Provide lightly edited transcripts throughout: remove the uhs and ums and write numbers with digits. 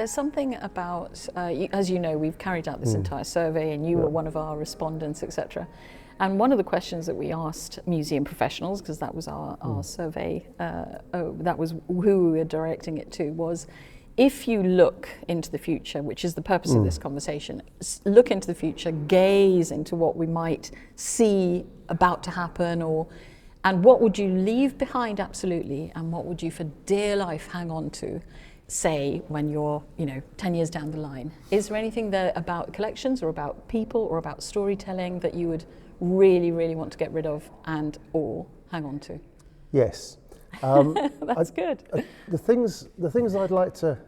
There's something about, as you know, we've carried out this entire survey and you were one of our respondents, etc. And one of the questions that we asked museum professionals, because that was our survey, that was who we were directing it to, was if you look into the future, which is the purpose of this conversation, look into the future, gaze into what we might see about to happen, and what would you leave behind absolutely, and what would you for dear life hang on to, say, when you're 10 years down the line? Is there anything there about collections or about people or about storytelling that you would really, really want to get rid of and or hang on to? Yes. That's good. The things I'd like to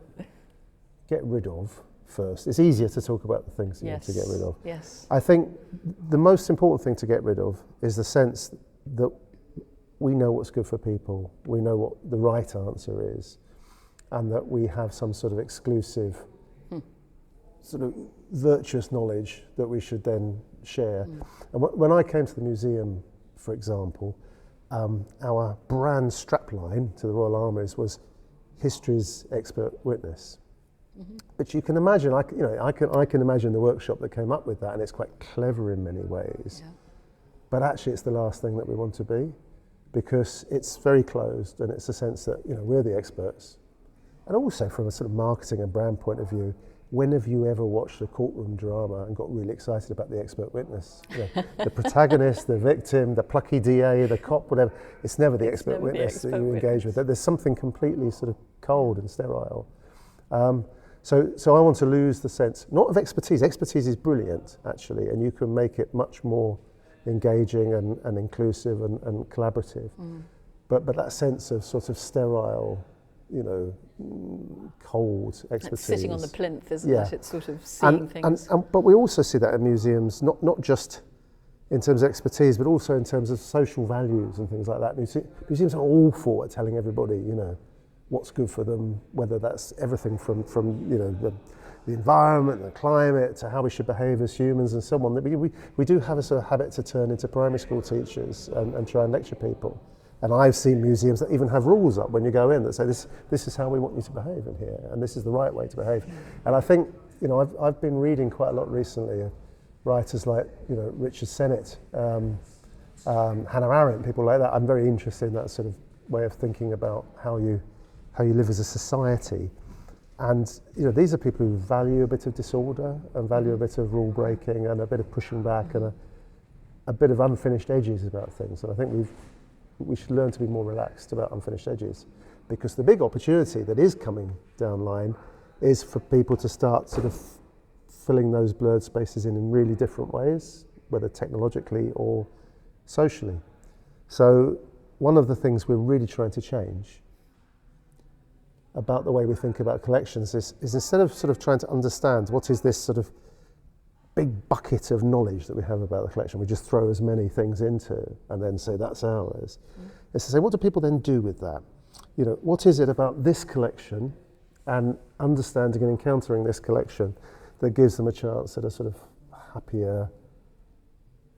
get rid of first. It's easier to talk about the things you want to get rid of. Yes. I think the most important thing to get rid of is the sense that we know what's good for people, we know what the right answer is, and that we have some sort of exclusive, sort of virtuous knowledge that we should then share. And when I came to the museum, for example, our brand strapline to the Royal Armouries was history's expert witness. But you can imagine, I can imagine the workshop that came up with that, and it's quite clever in many ways. Yeah. But actually, it's the last thing that we want to be, because it's very closed, and it's a sense that we're the experts. And also, from a sort of marketing and brand point of view, when have you ever watched a courtroom drama and got really excited about the expert witness? The protagonist, the victim, the plucky DA, the cop, whatever. It's never the expert witness that you engage with. There's something completely sort of cold and sterile. So I want to lose the sense, not of expertise. Expertise is brilliant, actually, and you can make it much more engaging and inclusive and collaborative. But that sense of sort of sterile, cold expertise. It's sitting on the plinth, isn't it? It's sort of seeing things. But we also see that in museums, not just in terms of expertise, but also in terms of social values and things like that. Museums are all for telling everybody, what's good for them, whether that's everything from the environment, the climate, to how we should behave as humans and so on. We do have a sort of habit to turn into primary school teachers and try and lecture people. And I've seen museums that even have rules up when you go in that say this is how we want you to behave in here, and this is the right way to behave. And I think I've been reading quite a lot recently, writers like Richard Sennett, Hannah Arendt, people like that. I'm very interested in that sort of way of thinking about how you live as a society. And these are people who value a bit of disorder and value a bit of rule breaking and a bit of pushing back and a bit of unfinished edges about things. And I think we should learn to be more relaxed about unfinished edges, because the big opportunity that is coming down the line is for people to start sort of filling those blurred spaces in really different ways, whether technologically or socially. So one of the things we're really trying to change about the way we think about collections is instead of sort of trying to understand what is this sort of big bucket of knowledge that we have about the collection, we just throw as many things into and then say that's ours. Is to say, what do people then do with that? What is it about this collection and understanding and encountering this collection that gives them a chance at a sort of happier,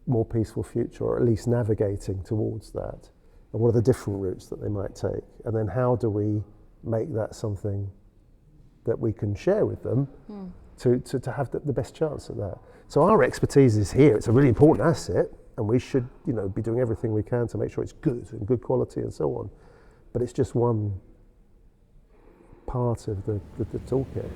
more peaceful future, or at least navigating towards that? And what are the different routes that they might take? And then how do we make that something that we can share with them to have the best chance at that? So our expertise is here. It's a really important asset, and we should be doing everything we can to make sure it's good and good quality and so on. But it's just one part of the toolkit.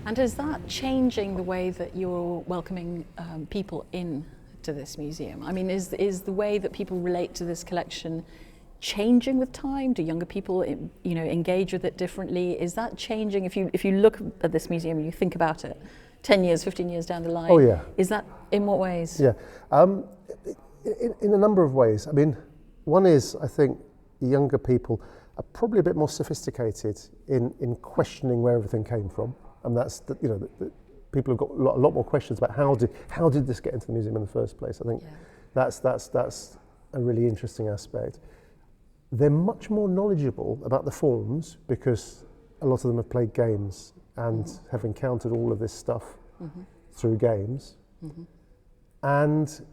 And is that changing the way that you're welcoming people in to this museum? I mean, is the way that people relate to this collection changing with time? Do younger people engage with it differently? Is that changing? If you look at this museum and you think about it 10 years, 15 years down the line, oh yeah, is that, in what ways? Yeah, in a number of ways. I mean, one is, I think younger people are probably a bit more sophisticated in questioning where everything came from, and that's the people have got a lot more questions about how did this get into the museum in the first place. I think that's a really interesting aspect. They're much more knowledgeable about the forms because a lot of them have played games and have encountered all of this stuff through games. And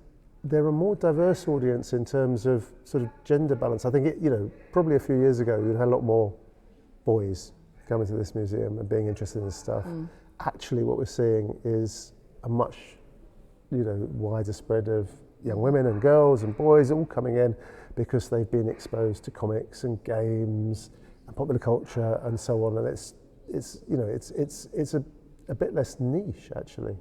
they're a more diverse audience in terms of sort of gender balance. I think probably a few years ago you had a lot more boys coming to this museum and being interested in this stuff, actually what we're seeing is a much, wider spread of young women and girls and boys all coming in because they've been exposed to comics and games and popular culture and so on, and it's a bit less niche actually,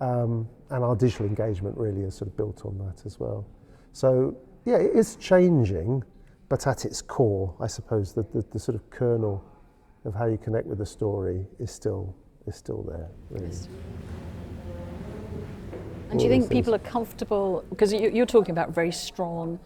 and our digital engagement really is sort of built on that as well. So yeah, it is changing, but at its core, I suppose the sort of kernel of how you connect with the story is still there. Really. Yes. And do you think people are comfortable, because you're talking about very strong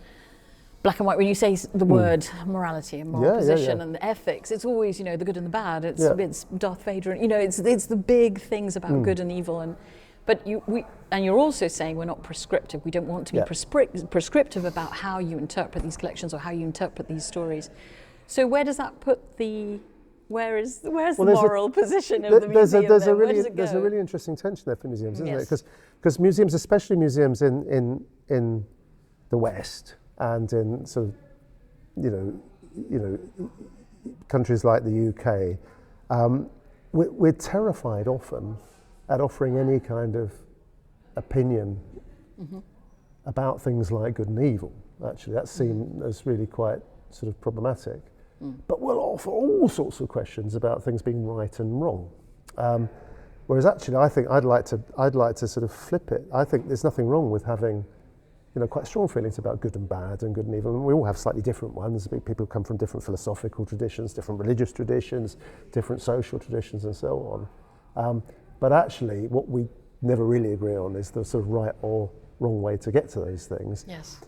black and white, when you say the word morality and moral position and the ethics, it's always, the good and the bad, it's Darth Vader, and it's the big things about good and evil, but you're also saying we're not prescriptive. We don't want to be prescriptive about how you interpret these collections or how you interpret these stories. So where does that put where's the moral position of the museum? There's a really interesting tension there for museums, isn't it? Because museums, especially museums in the West and in sort of countries like the UK, we're terrified often at offering any kind of opinion about things like good and evil. Actually, that's seen as really quite sort of problematic. But we'll offer all sorts of questions about things being right and wrong. Whereas actually, I think I'd like to sort of flip it. I think there's nothing wrong with having, quite strong feelings about good and bad and good and evil. And we all have slightly different ones. People come from different philosophical traditions, different religious traditions, different social traditions, and so on. But actually, what we never really agree on is the sort of right or wrong way to get to those things. Yes.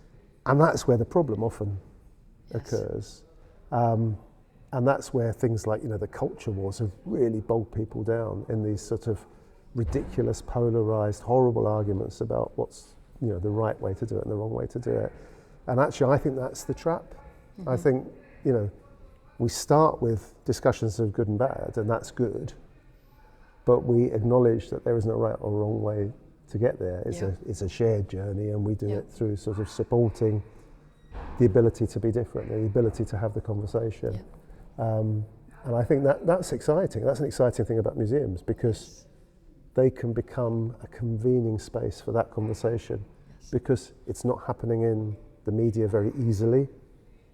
And that's where the problem often occurs. And that's where things like, the culture wars have really bogged people down in these sort of ridiculous, polarized, horrible arguments about what's, the right way to do it and the wrong way to do it. And actually, I think that's the trap. I think, we start with discussions of good and bad, and that's good. But we acknowledge that there isn't a right or wrong way to get there. It's a shared journey, and we do it through sort of supporting the ability to be different, the ability to have the conversation. And I think that's exciting. That's an exciting thing about museums, because they can become a convening space for that conversation, because it's not happening in the media very easily.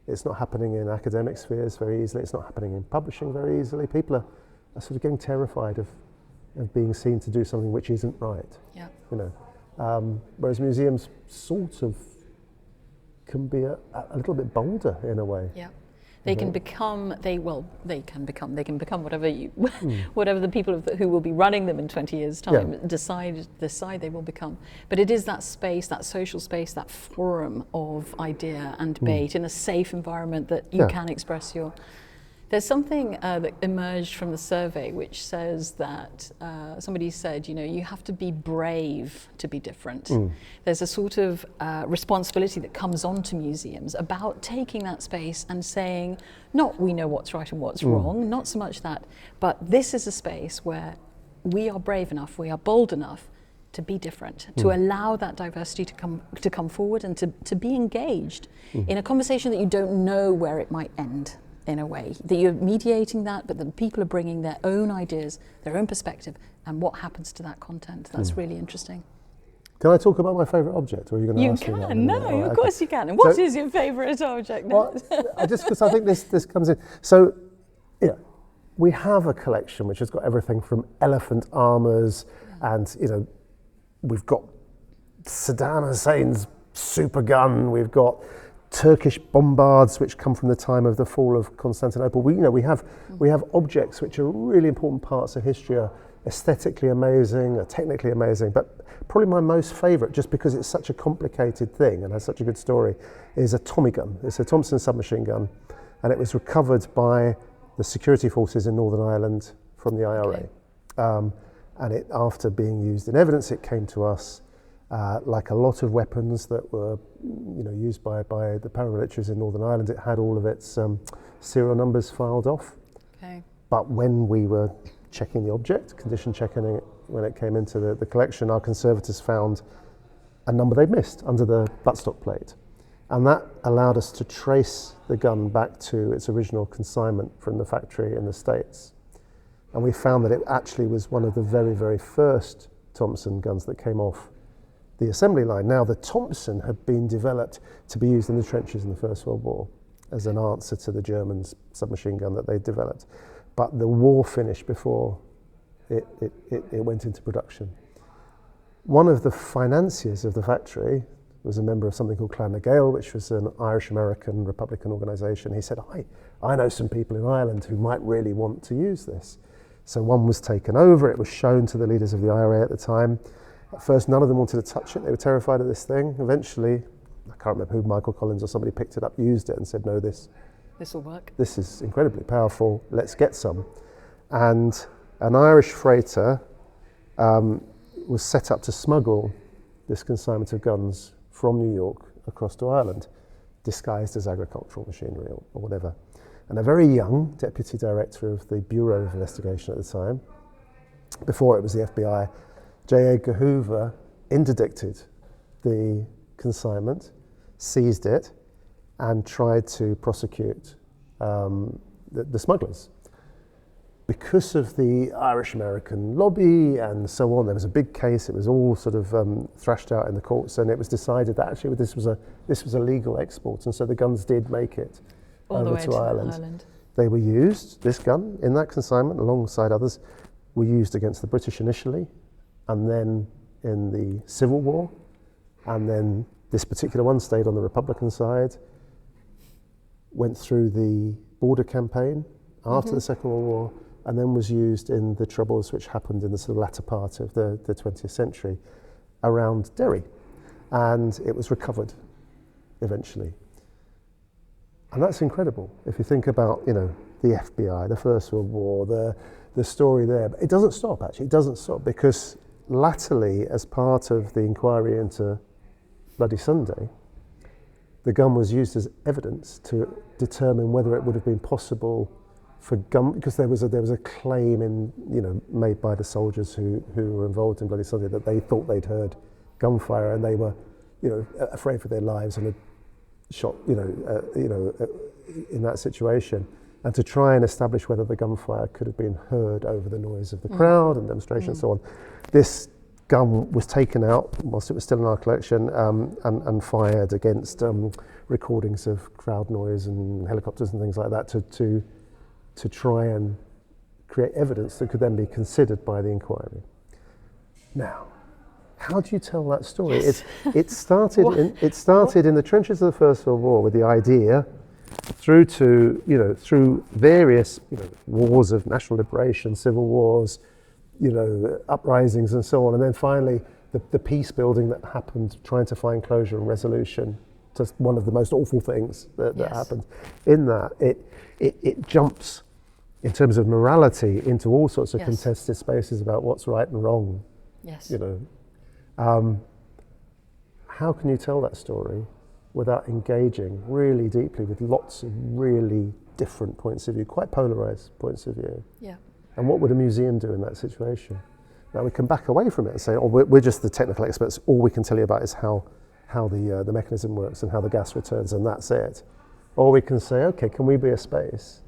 It's not happening in academic spheres very easily. It's not happening in publishing very easily. People are sort of getting terrified of being seen to do something which isn't right. Whereas museums sort of can be a little bit bolder in a way. They can become whatever whatever the people who will be running them in 20 years' time decide they will become. But it is that space, that social space, that forum of idea and debate in a safe environment that you can express your. There's something that emerged from the survey which says that somebody said, you have to be brave to be different. There's a sort of responsibility that comes onto museums about taking that space and saying, not we know what's right and what's wrong, not so much that, but this is a space where we are brave enough, we are bold enough to be different, to allow that diversity to come forward and to be engaged in a conversation that you don't know where it might end. In a way, that you're mediating that, but the people are bringing their own ideas, their own perspective, and what happens to that content. That's really interesting. Can I talk about my favourite object, or are you going to ask me that? You can, no, of course you can. And what is your favourite object? Well, because I think this comes in. So, we have a collection which has got everything from elephant armours, and we've got Saddam Hussein's super gun. We've got Turkish bombards, which come from the time of the fall of Constantinople. We have objects which are really important parts of history, are aesthetically amazing, are technically amazing. But probably my most favourite, just because it's such a complicated thing and has such a good story, is a Tommy gun. It's a Thompson submachine gun, and it was recovered by the security forces in Northern Ireland from the IRA. And it, after being used in evidence, it came to us. Like a lot of weapons that were, used by the paramilitaries in Northern Ireland, it had all of its serial numbers filed off. But when we were checking the object, condition checking it when it came into the collection, our conservators found a number they'd missed under the buttstock plate. And that allowed us to trace the gun back to its original consignment from the factory in the States. And we found that it actually was one of the very, very first Thompson guns that came off the assembly line. Now, the Thompson had been developed to be used in the trenches in the First World War as an answer to the Germans' submachine gun that they developed. But the war finished before it went into production. One of the financiers of the factory was a member of something called Clan na Gael, which was an Irish-American Republican organisation. He said, I know some people in Ireland who might really want to use this. So one was taken over, it was shown to the leaders of the IRA at the time. At first, none of them wanted to touch it, they were terrified of this thing. Eventually, I can't remember who, Michael Collins or somebody picked it up, used it and said, no, this will work. This is incredibly powerful, let's get some. And an Irish freighter was set up to smuggle this consignment of guns from New York across to Ireland, disguised as agricultural machinery or whatever. And a very young deputy director of the Bureau of Investigation at the time, before it was the FBI, J. Edgar Hoover, interdicted the consignment, seized it, and tried to prosecute the smugglers. Because of the Irish-American lobby and so on, there was a big case. It was all sort of thrashed out in the courts, and it was decided that actually this was a legal export, and so the guns did make it all the over way to Ireland. They were used, this gun, in that consignment, alongside others, were used against the British initially, and then in the Civil War, and then this particular one stayed on the Republican side, went through the border campaign after the Second World War, and then was used in the troubles which happened in the sort of latter part of the 20th century around Derry. And it was recovered eventually. And that's incredible. If you think about, the FBI, the First World War, the story there. But it doesn't stop, actually. It doesn't stop, because latterly, as part of the inquiry into Bloody Sunday, the gun was used as evidence to determine whether it would have been possible for gun, because there was a claim made by the soldiers who were involved in Bloody Sunday that they thought they'd heard gunfire, and they were, afraid for their lives and had shot, in that situation, and to try and establish whether the gunfire could have been heard over the noise of the crowd and demonstration and so on. This gun was taken out whilst it was still in our collection and fired against recordings of crowd noise and helicopters and things like that to try and create evidence that could then be considered by the inquiry. Now, how do you tell that story? Yes. It started in the trenches of the First World War with the idea, through various wars of national liberation, civil wars, uprisings and so on, and then finally the peace building that happened, trying to find closure and resolution to one of the most awful things that happened. In that, it jumps in terms of morality into all sorts of contested spaces about what's right and wrong. Yes. How can you tell that story without engaging really deeply with lots of really different points of view, quite polarized points of view? Yeah. And what would a museum do in that situation? Now we can back away from it and say, we're just the technical experts. All we can tell you about is how the mechanism works and how the gas returns, and that's it. Or we can say, okay, can we be a space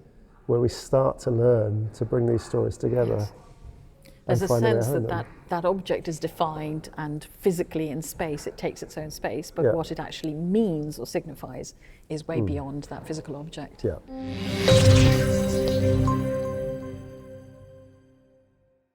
where we start to learn to bring these stories together? Yes. There's a sense that object is defined and physically in space, it takes its own space, but what it actually means or signifies is way beyond that physical object. Yeah.